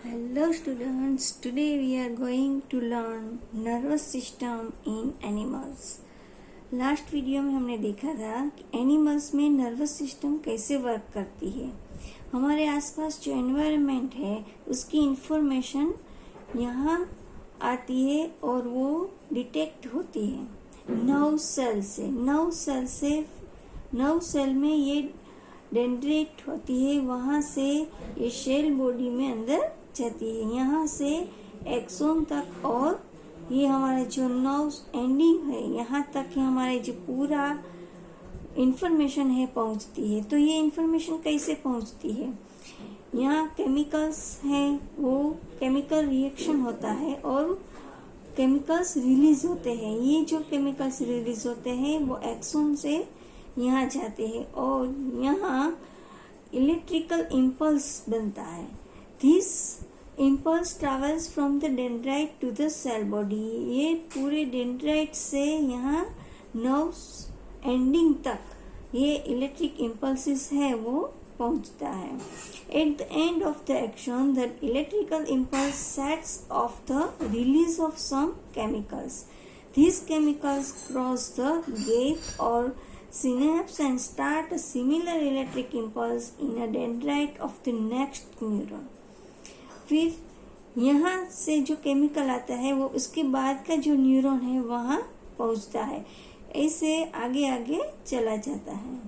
Hello students, today we are going to learn nervous system in animals. Last video में हमने देखा था कि एनिमल्स में नर्वस सिस्टम कैसे वर्क करती है. हमारे आसपास जो एनवायरनमेंट है उसकी इंफॉर्मेशन यहाँ आती है और वो डिटेक्ट होती है नर्व सेल से. नर्व सेल में ये डेंड्राइट होती है, वहाँ से ये शेल बॉडी में अंदर जाती है, यहाँ से एक्सोन तक, और ये हमारे जो नर्व एंडिंग है यहाँ तक ही हमारे जो पूरा इंफॉर्मेशन है पहुँचती है. तो ये इंफॉर्मेशन कैसे पहुँचती है? यहाँ केमिकल्स हैं, वो केमिकल रिएक्शन होता है और केमिकल्स रिलीज होते हैं. ये जो केमिकल्स रिलीज होते हैं वो एक्सोन से यहाँ जाते हैं और यहाँ इलेक्ट्रिकल इम्पल्स बनता है. This impulse travels from the dendrite to the cell body. ये पूरे डेंड्राइट से यहाँ नर्व्स एंडिंग तक ये इलेक्ट्रिक इम्पल्सिस है वो पहुँचता है. At the end of the action the electrical impulse sets off the release of some chemicals. These chemicals cross the gate or synapse and start a similar electric impulse in a dendrite of the next neuron. फिर यहाँ से जो chemical आता है वो उसके बाद का जो न्यूरॉन है वहाँ पहुँचता है, ऐसे आगे आगे चला जाता है.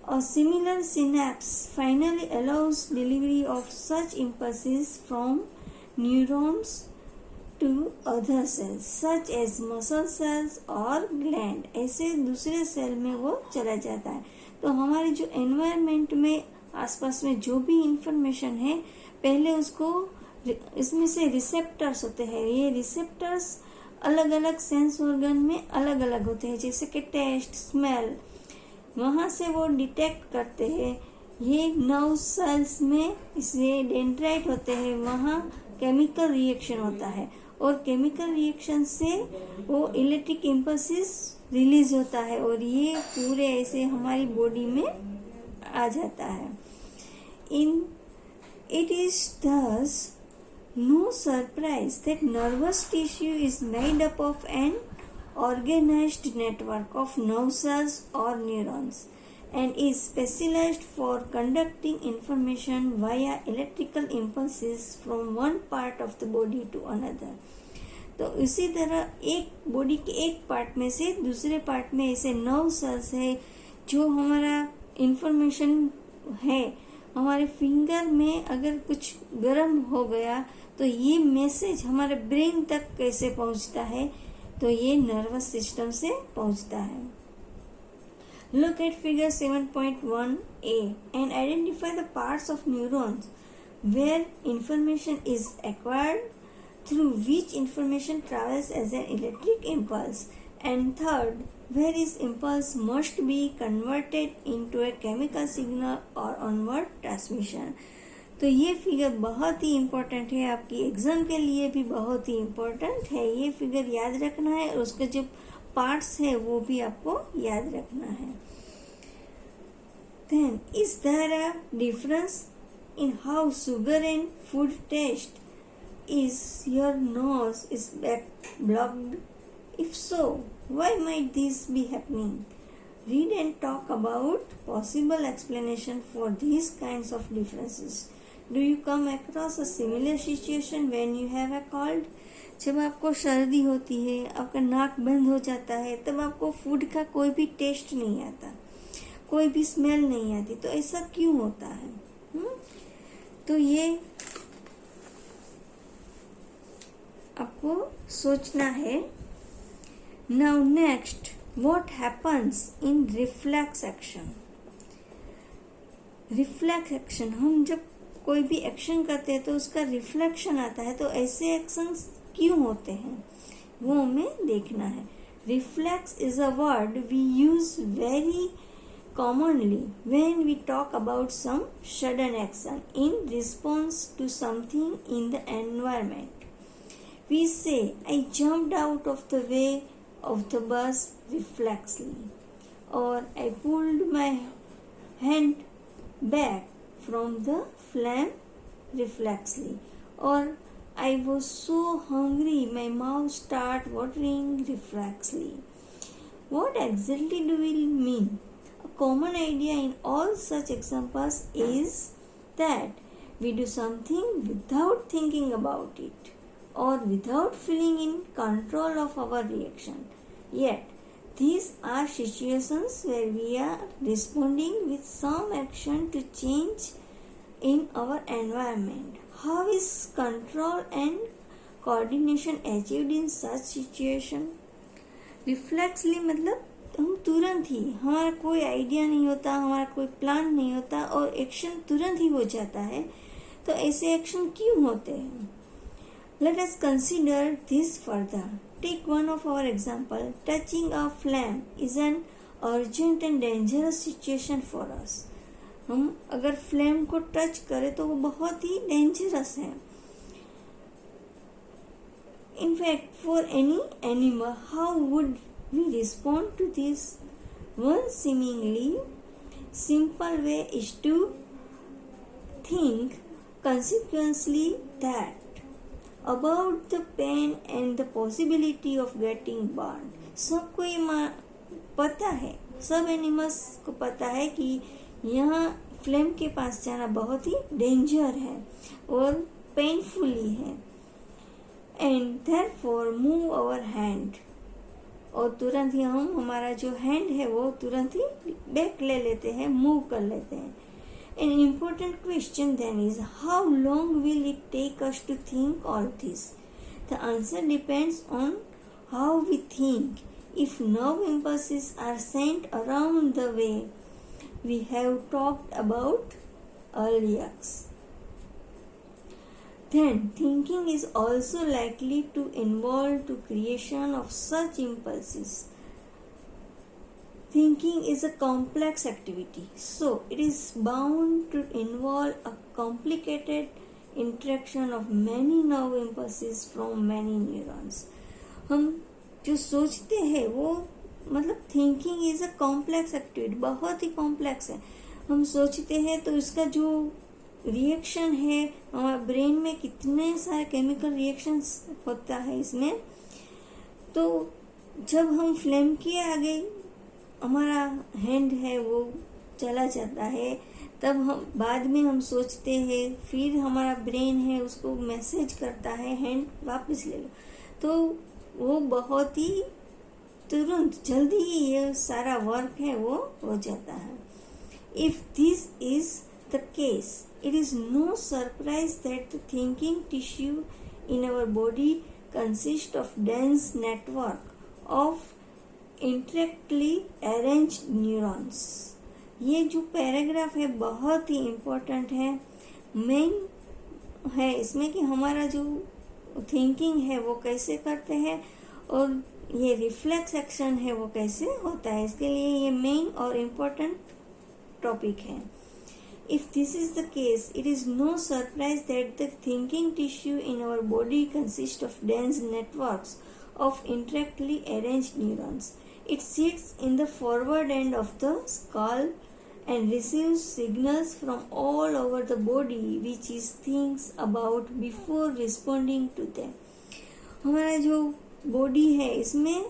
A similar synapse finally allows delivery of such impulses from neurons to other cells such as muscle cells और gland. ऐसे दूसरे सेल में वो चला जाता है. तो हमारे जो एनवायरनमेंट में आसपास में जो भी इंफॉर्मेशन है, पहले उसको इसमें से रिसेप्टर्स होते हैं. ये रिसेप्टर्स अलग अलग सेंस ऑर्गन में अलग अलग होते हैं, जैसे कि टेस्ट, स्मेल, वहाँ से वो डिटेक्ट करते हैं. ये नर्व सेल्स में इसलिए डेंड्राइट होते हैं, वहाँ केमिकल रिएक्शन होता है और केमिकल रिएक्शन से वो इलेक्ट्रिक इम्पल्सिस रिलीज होता है और ये पूरे ऐसे हमारी बॉडी में आ जाता है. It is thus no surprise that nervous tissue is made up of an organized network of nerve cells or neurons and is specialized for conducting information via electrical impulses from one part of the body to another. तो इसी तरह एक body के एक part में से दूसरे part में ऐसे नर्व सेल्स है जो हमारा इंफॉर्मेशन है. हमारे फिंगर में अगर कुछ गर्म हो गया तो ये मैसेज हमारे ब्रेन तक कैसे पहुंचता है? तो ये नर्वस सिस्टम से पहुंचता है. Look at figure 7.1a and identify the parts of neurons where information is acquired, through which information travels as an electric impulse, and third, where this impulse must be converted into a chemical signal or onward transmission. तो ये figure बहुत ही important है, आपकी exam के लिए भी बहुत ही important है. ये फिगर याद रखना है और उसके जो पार्ट्स है वो भी आपको याद रखना है. Then, is there a difference in how sugar and food taste? Is your nose is blocked? If so, why might this be happening? Read and talk about possible explanation for these kinds of differences. Do you come across a similar situation when you have a cold? जब आपको सर्दी होती है, आपका नाक बंद हो जाता है, तब आपको फूड का कोई भी टेस्ट नहीं आता, कोई भी स्मेल नहीं आती. तो ऐसा क्यों होता है? तो ये आपको सोचना है. Now next, what happens in reflex action? Reflex action, हम जब कोई भी एक्शन करते हैं तो उसका रिफ्लेक्शन आता है. तो ऐसे एक्शंस क्यों होते हैं वो हमें देखना है. Reflex is a word we use very commonly when we talk about some sudden action in response to something in the environment. We say, I jumped out of the way of the bus reflexly, or I pulled my hand back from the flame reflexly, और I was so hungry, my mouth start watering reflexly. What exactly do we mean? A common idea in all such examples is that we do something without thinking about it or without feeling in control of our reaction. Yet, these are situations where we are responding with some action to change in our environment. How is control and coordination achieved in such situation? Reflexly मतलब हम तुरंत ही, हमारा कोई idea नहीं होता, हमारा कोई plan नहीं होता और एक्शन तुरंत ही हो जाता है. तो ऐसे एक्शन क्यों होते हैं? Let us consider this further. Take one of our example. Touching a flame is an urgent and dangerous situation for us. हम अगर फ्लेम को टच करें तो वो बहुत ही डेंजरस है. In fact, for any animal, how would we respond to this? One seemingly simple way is to think consequently that about the pain and the possibility of getting burned. सबको ये पता है, सब एनिमल्स को पता है कि यहाँ फ्लेम के पास जाना बहुत ही डेंजर है और पेनफुली है. And therefore move our hand, और तुरंत ही हम हमारा जो हैंड है वो तुरंत ही बैक ले लेते हैं, मूव कर लेते हैं. An important question then is, how long will it take us to think all this? The answer depends on how we think. If nerve impulses are sent around the way we have talked about earlier, then thinking is also likely to involve the creation of such impulses. Thinking is a complex activity, so it is bound to involve a complicated interaction of many nerve impulses from many neurons. हम जो सोचते हैं वो मतलब thinking is a complex activity, बहुत ही complex है. हम सोचते हैं तो इसका जो रिएक्शन है, हमारे ब्रेन में कितने सारे केमिकल रिएक्शंस होता है इसमें. तो जब हम फ्लेम के आगे हमारा हैंड है वो चला जाता है, तब हम बाद में हम सोचते हैं, फिर हमारा ब्रेन है उसको मैसेज करता है हैंड वापस ले लो. तो वो बहुत ही तुरंत जल्दी ही ये सारा वर्क है वो हो जाता है. If this is the case, it is no surprise that the thinking tissue in our body consists of dense network of intricately arranged neurons. ये जो पैराग्राफ है बहुत ही इम्पोर्टेंट है, मेन है इसमें कि हमारा जो थिंकिंग है वो कैसे करते हैं और ये रिफ्लेक्स एक्शन है वो कैसे होता है. इसके लिए ये मेन और इम्पोर्टेंट टॉपिक है. If this is the case, it is no surprise that the thinking tissue in our body consists of dense networks of intricately arranged neurons. It sits in the forward end of the skull and receives signals from all over the body which it thinks about before responding to them. हमारा जो body है इसमें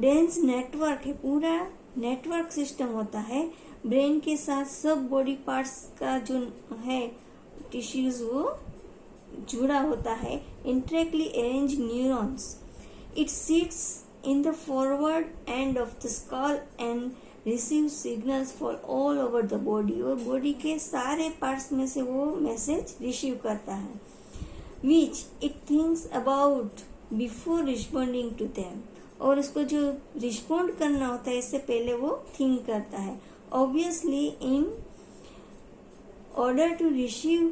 dense network है, पूरा network system होता है. Brain के साथ सब बॉडी पार्ट्स का जो है टिश्यूज वो जुड़ा होता है. Intricately arranged neurons. It sits in the forward end of the skull and receive signals for all over the body, और बॉडी के सारे पार्ट्स में से वो मैसेज रिसीव करता है. Which it thinks about before responding to them, और उसको जो रिस्पॉन्ड करना होता है इससे पहले वो थिंक करता है. Obviously, in order to receive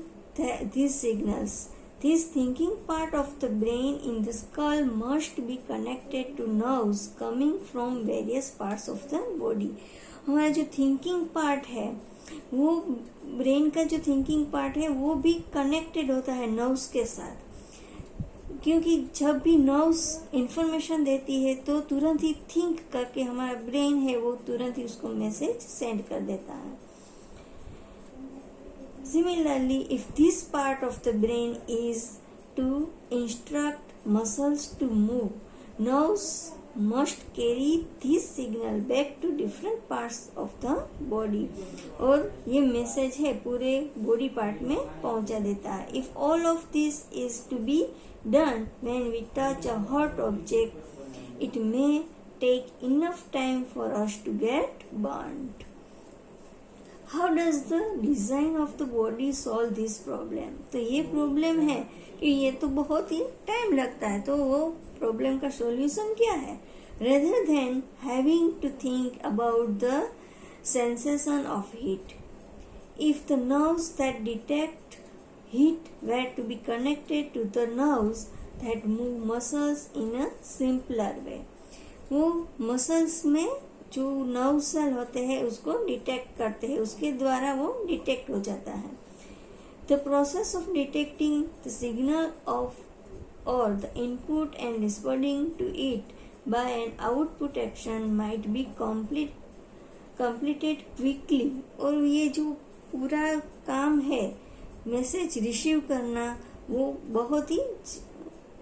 these signals, this thinking part of the brain in the skull must be connected to nerves coming from various parts of the body. हमारा जो थिंकिंग पार्ट है वो brain का जो thinking part है वो भी connected होता है नर्व्स के साथ, क्योंकि जब भी नर्व्स इंफॉर्मेशन देती है तो तुरंत ही थिंक करके हमारा ब्रेन है वो तुरंत ही उसको मैसेज सेंड कर देता है. Similarly, if this part of the brain is to instruct muscles to move, nerves must carry this signal back to different parts of the body, और ये मैसेज है पूरे बॉडी पार्ट में पहुंचा देता है. If all of this is to be done when we touch a hot object, it may take enough time for us to get burned. How does the design of the body solve this problem? तो ये problem है कि ये तो बहुत ही time लगता है, तो वो प्रॉब्लम का सॉल्यूशन क्या है? Rather than having to think about the sensation of heat, if the nerves that detect heat were to be connected to the nerves that move muscles in a simpler way, वो muscles में जो nerve cell होते हैं उसको detect करते हैं, उसके द्वारा वो डिटेक्ट हो जाता है. The process of detecting the signal of और the input and responding to it by an output action might be completed quickly. और ये जो पूरा काम है मैसेज रिसीव करना, वो बहुत ही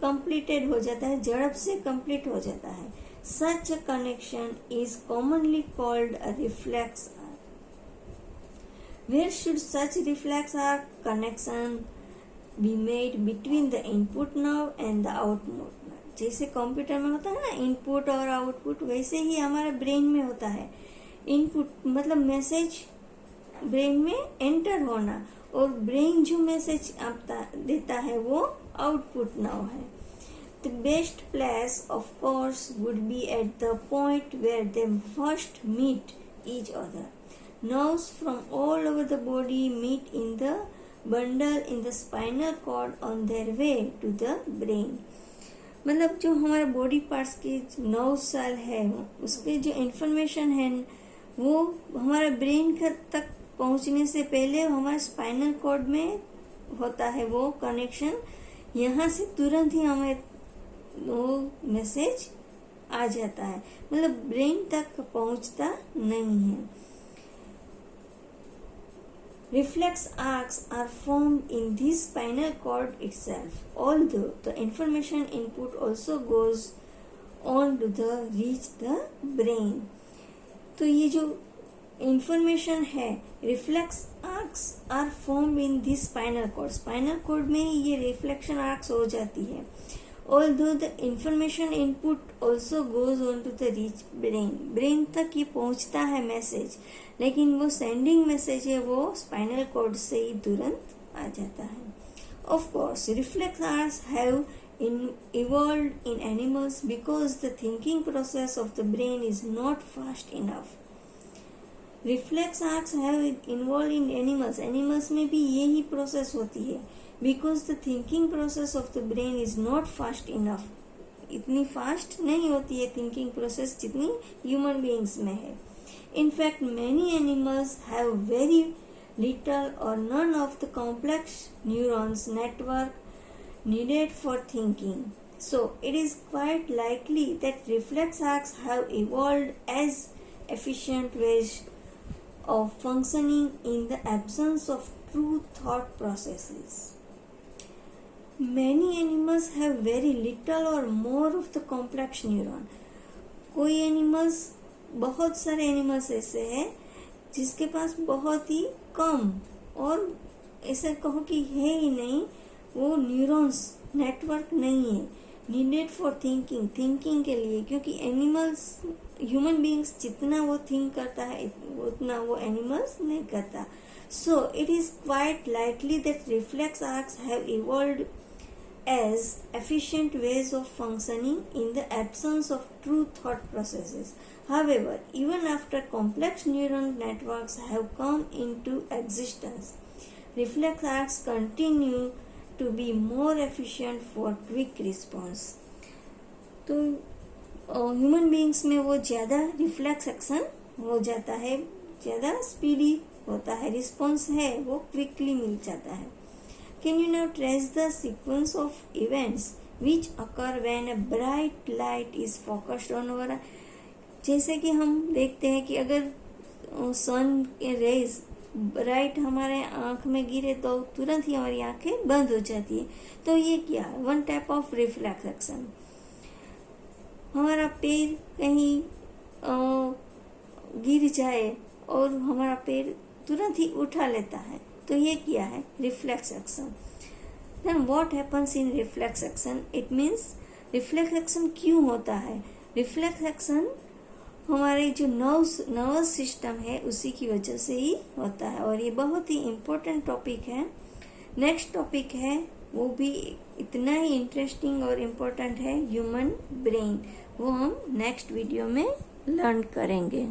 कंप्लीटेड हो जाता है, झड़प से कंप्लीट हो जाता है. Such a connection is commonly called a reflex arc. Where should such reflex arc connection be made between the input nerve and the output nerve? जैसे कंप्यूटर में होता है ना इनपुट और आउटपुट, वैसे ही हमारे ब्रेन में होता है. इनपुट मतलब मैसेज ब्रेन में एंटर होना, और ब्रेन जो मैसेज देता है वो आउटपुट नर्व है. The best place, of course, would be at the point where they first meet each other. Nerves from all over the body meet in the bundle in the spinal cord on their way to the brain. मतलब जो हमारे body parts के nerve cell है, उसके जो information है वो हमारे ब्रेन तक पहुंचने से पहले हमारे स्पाइनल कॉर्ड में होता है वो कनेक्शन. यहाँ से तुरंत ही हमें वो मैसेज आ जाता है, मतलब ब्रेन तक पहुंचता नहीं है. Reflex arcs are formed in this spinal cord itself, although the information input also goes on to reach the brain. तो ये जो इंफॉर्मेशन है reflex arcs are form in this spinal cord, spinal cord में ही ये reflection arcs हो जाती है. Although the information input also goes on to the reach brain, brain तक ये पहुंचता है मैसेज, लेकिन वो सेंडिंग मैसेज है वो स्पाइनल कॉर्ड से ही तुरंत आ जाता है. Of course, reflex arcs have evolved in animals because the thinking process of the brain is not fast enough. Reflex arcs have evolved in animals. Animals में भी यही प्रोसेस होती है. Because the thinking process of the brain is not fast enough. इतनी fast नहीं होती है thinking process जितनी ह्यूमन बीइंग्स में है. In fact, many animals have very little or none of the complex neurons network needed for thinking. So, it is quite likely that reflex arcs have evolved as efficient ways of functioning in the absence of true thought processes. Many animals have very little or more of the complex neuron. कोई animals, बहुत सारे animals ऐसे हैं जिसके पास बहुत ही कम और ऐसा कहो कि है ही नहीं वो न्यूरॉन्स नेटवर्क नहीं है नीडेड फॉर थिंकिंग के लिए, क्योंकि एनिमल्स ह्यूमन बीइंग्स जितना वो थिंक करता है उतना वो एनिमल्स नहीं करता. So it is quite likely that reflex arcs have evolved as efficient ways of functioning in the absence of true thought processes. However, even after complex neural networks have come into existence, reflex arcs continue to be more efficient for quick response. तो human beings में वो ज़्यादा reflex action हो जाता है, ज़्यादा speedy होता है, रिस्पॉन्स है वो क्विकली मिल जाता है. Can you now trace the sequence of events which occur when a bright light is focused on जैसे कि हम देखते हैं कि अगर सन के रेज ब्राइट हमारे आंख में गिरे तो तुरंत ही हमारी आंखें बंद हो जाती है। तो ये क्या है, one type of reflex action. हमारा पैर कहीं गिर जाए और हमारा पैर तुरंत ही उठा लेता है, तो ये क्या है, reflex action. Then what happens in reflex action, it means reflex action क्यों होता है। रिफ्लेक्स एक्शन हमारे जो नर्वस सिस्टम है उसी की वजह से ही होता है, और ये बहुत ही इम्पोर्टेंट टॉपिक है। नेक्स्ट टॉपिक है वो भी इतना ही इंटरेस्टिंग और इम्पोर्टेंट है, ह्यूमन ब्रेन। वो हम नेक्स्ट वीडियो में लर्न करेंगे।